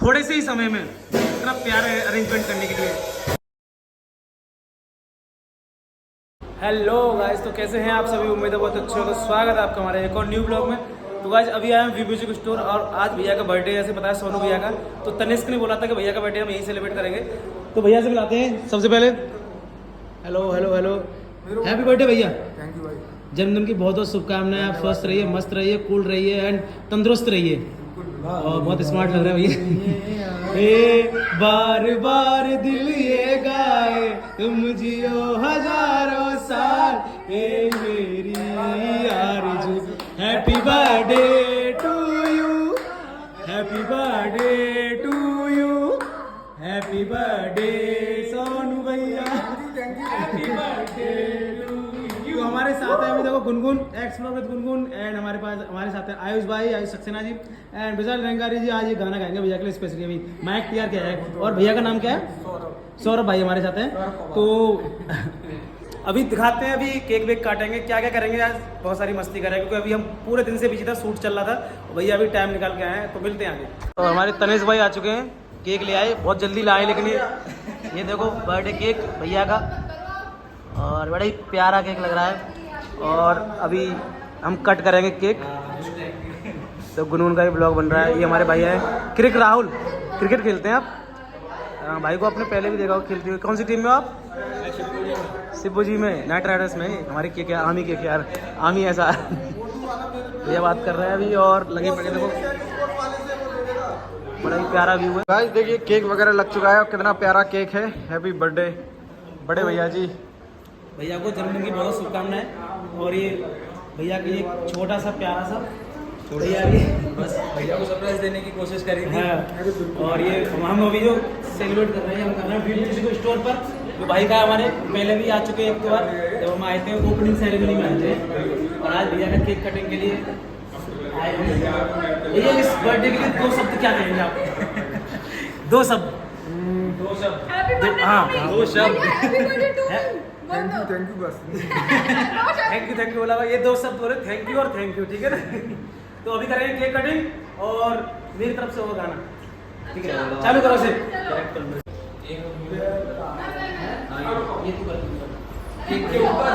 थोड़े से ही समय में इतना प्यार अरेंजमेंट करने के लिए। हेलो गाइस, तो कैसे हैं आप सभी? उम्मीद है बहुत अच्छे हो। तो स्वागत है आपका हमारे एक और न्यू ब्लॉग में। तो गाइस अभी आए हैं वी म्यूजिक स्टोर और आज भैया का बर्थडे जैसे बताया सोनू भैया का। तो तनिष्क ने बोला था कि भैया का बर्थडे हम यहीं सेलिब्रेट करेंगे, तो भैया से मिलाते हैं सबसे पहले। Hello hello hello, happy birthday भैया। थैंक यू भाई। जन्मदिन की बहुत बहुत शुभकामनाएं। आप स्वस्थ रहिए, मस्त रहिए, कूल रहिए एंड तंदुरुस्त रहिए। और बहुत स्मार्ट लग रहा है भैया। ए बार बार दिल ये गाए तुम जियो हजारों साल, ए मेरी आरज़ू। Happy birthday to you, happy birthday to you, happy birthday Sonu भैया, हैप्पी बर्थडे टू यू। हमारे साथ है अभी देखो Gungun, explore with Gungun and हमारे साथ है आयुष भाई, आयुष सक्सेना जी एंड विशाल रंगारी जी। आज ये गाना गाएंगे भैया के लिए स्पेशली। अभी माइक तैयार किया है और भैया का नाम क्या है? सौरभ भाई हमारे साथ हैं। तो अभी दिखाते हैं, अभी केक वेक काटेंगे, क्या क्या करेंगे आज। बहुत सारी मस्ती करेंगे क्योंकि अभी हम पूरे दिन से बिजी था, शूट चल रहा था। भैया अभी टाइम निकाल के आए हैं, तो मिलते हैं आगे। तो हमारे तनेश भाई आ चुके हैं, केक ले आए, बहुत जल्दी लाए लेकिन ये देखो बर्थडे केक भैया का और बड़ा ही प्यारा केक लग रहा है। और अभी हम कट करेंगे केक। तो गुनगुन का भी ब्लॉग बन रहा है। ये हमारे भाई हैं क्रिक राहुल, क्रिकेट खेलते हैं आप। भाई को आपने पहले भी देखा हो खेलते हुए। कौन सी टीम में हो आप? सिब्बू जी में, नाइट राइडर्स में। हमारी केक है आमी केक यार, आमी ऐसा। ये बात कर रहे हैं अभी और लगे पड़े। देखो बड़ा ही प्यारा व्यू है। गाइस देखिए केक वगैरह लग चुका है और कितना प्यारा केक है। हैप्पी बर्थडे बड़े भैया जी। भैया को जन्मदिन की बहुत शुभकामनाएं। और ये भैया के लिए छोटा सा प्यारा सा भैया भी बस भैया को सरप्राइज देने की कोशिश करी थी। हाँ। और ये हम अभी जो सेलिब्रेट कर रहे हैं, हम कर रहे हैं वी म्यूजिक स्टोर पर, जो भाई का हमारे पहले भी आ चुके हैं एक दो बार, जब हम आए थे ओपनिंग सेरेमनी में आए थे। और आज भैया का केक कटिंग के लिए आए हैं। भैया इस बर्थडे के लिए दो शब्द क्या कहेंगे आप? दो शब्द, हाँ दो शब्द। थैंक यू बस। थैंक यू बोला भाई, ये दो शब्द बोले, थैंक यू और थैंक यू, ठीक है ना। तो अभी करेंगे केक कटिंग और मेरी तरफ से वो गाना, ठीक है? चालू करो से। ये तू कर केक के ऊपर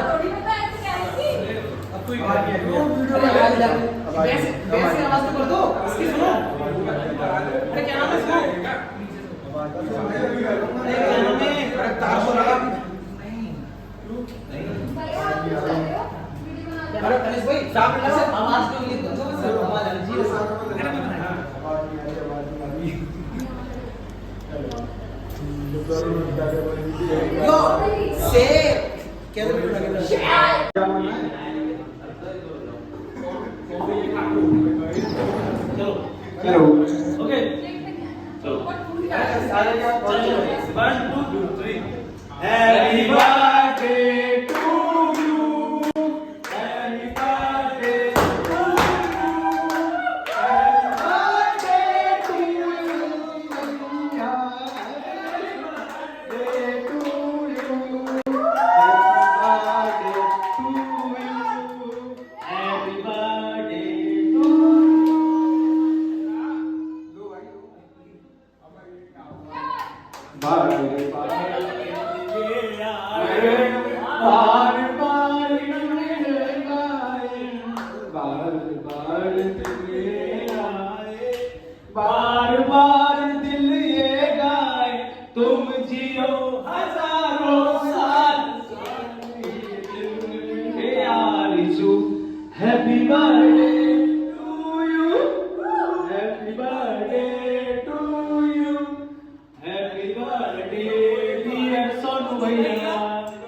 अब तू ही वैसे आवाज तो कर दो, इसकी सुनो। अरे क्या नाम है इसका? तार को लगा। अरे तनिष भाई साफ लगा से आवाज क्यों ये तो आवाज आ रही है। यो से कैसे लगे? चलो ओके चलो 1 2 3 हैप्पी बर्थडे बार बार दिल ये गाए तुम जियो हजारों साल, आरज़ू। Happy birthday to you, happy birthday to you, happy birthday dear Sonu भैया,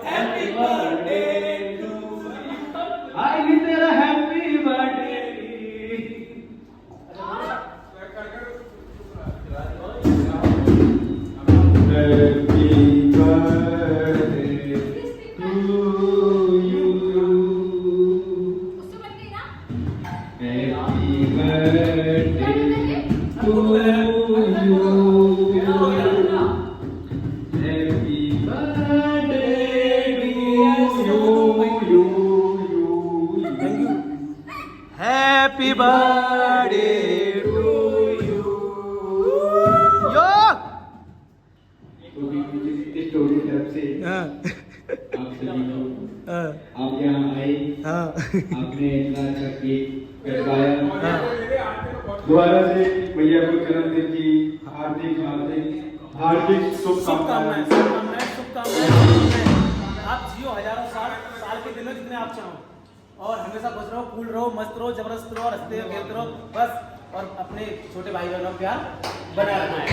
हैप्पी बर्थडे टू यू। आई तेरा happy birthday. Happy birthday to you. Store की तरफ से हाँ आप सभी को हाँ आप यहाँ आए, हाँ आपने इतना अच्छा केक कटवाया। हाँ। दोबारा से भैया को जन्मदिन की हार्दिक हार्दिक हार्दिक शुभकामनाएं, शुभकामनाएं। शुभकामनाएं, शुभकामनाएं। आप जियो हजारों साल, साल के दिनों जितने आप चाहो, और हमेशा खुश रहो, कूल रहो, मस्त रहो, जबरदस्त रहो, हंसते रहो, खेलते रहो बस, और अपने छोटे भाई बहनों का प्यार बनाए रखना है।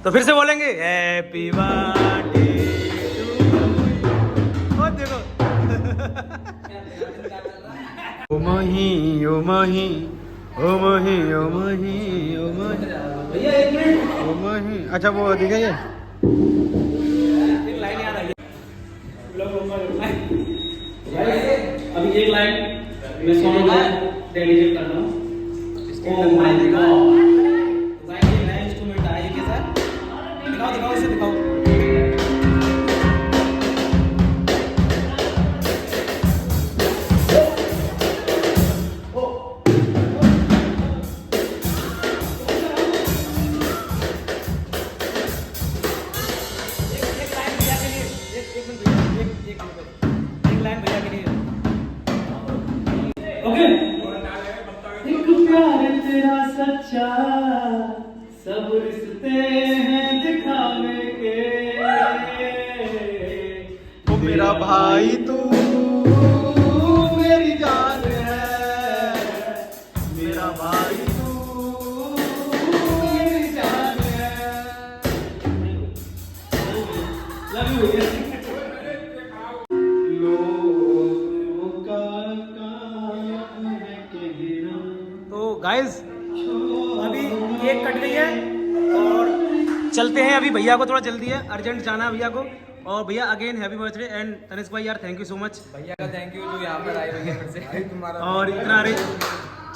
तो फिर से बोलेंगे हैप्पी बर्थडे टू, और देखो ओ मही ओ मही ओ मही ओ मही ओ मही भैया एक मिनट, ओ मही। अच्छा वो दिखा ये एक लाइन याद आई है। अभी एक लाइन मैं सॉन्ग डेडिकेट कर रहा हूँ। ओह माय गॉड, गाइस ये नया इंस्ट्रूमेंट आया है के साथ, दिखाओ दिखाओ इसे दिखाओ। एक लाइन भैया के लिए। ओके। एक प्यार तेरा सच्चा, सब रिश्ते हैं दिखावे के। ओ मेरा भाई तू मेरी जान है, मेरा भाई तू मेरी जान है। लव यू भैया। लोगों का काम है कहना। तो गाइस अभी केक कट गई है और चलते हैं। अभी भैया को थोड़ा जल्दी है, अर्जेंट जाना है भैया को। और भैया again happy birthday and Tanishq भाई यार थैंक यू सो मच भैया का थैंक यू जो यहाँ पर आए भैया फिर से तुम्हारा और इतना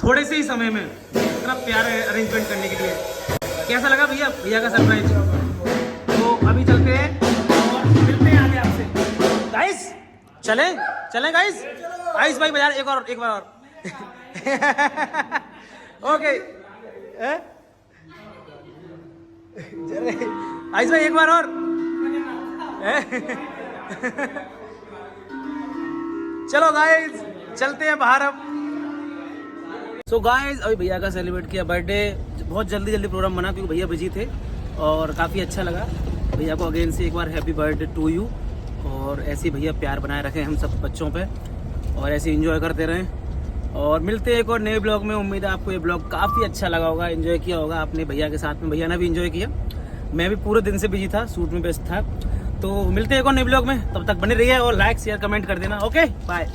थोड़े से ही समय में इतना प्यार अरेंजमेंट करने के लिए। कैसा लगा भैया भैया का सरप्राइज? तो अभी चलते हैं और मिलते हैं आगे आपसे। गाइस चलें चलें गाइस, आइस भाई बाजार एक बार और ओके आइस भाई एक बार और चलो गाइस चलते हैं बाहर अब। सो गाइस अभी भैया का सेलिब्रेट किया बर्थडे, बहुत जल्दी प्रोग्राम बना क्योंकि भैया बिजी थे और काफ़ी अच्छा लगा। भैया को अगेन से एक बार हैप्पी बर्थडे टू यू, और ऐसे भैया प्यार बनाए रखें हम सब बच्चों पे और ऐसे एंजॉय करते रहें। और मिलते हैं एक और नए ब्लॉग में। उम्मीद है आपको ये ब्लॉग काफ़ी अच्छा लगा होगा, एंजॉय किया होगा आपने भैया के साथ में। भैया ने भी एंजॉय किया, मैं भी पूरे दिन से बिजी था, शूट में व्यस्त था। तो मिलते हैं एक और नए ब्लॉग में, तब तक बने रहिए और लाइक शेयर कमेंट कर देना। Okay bye.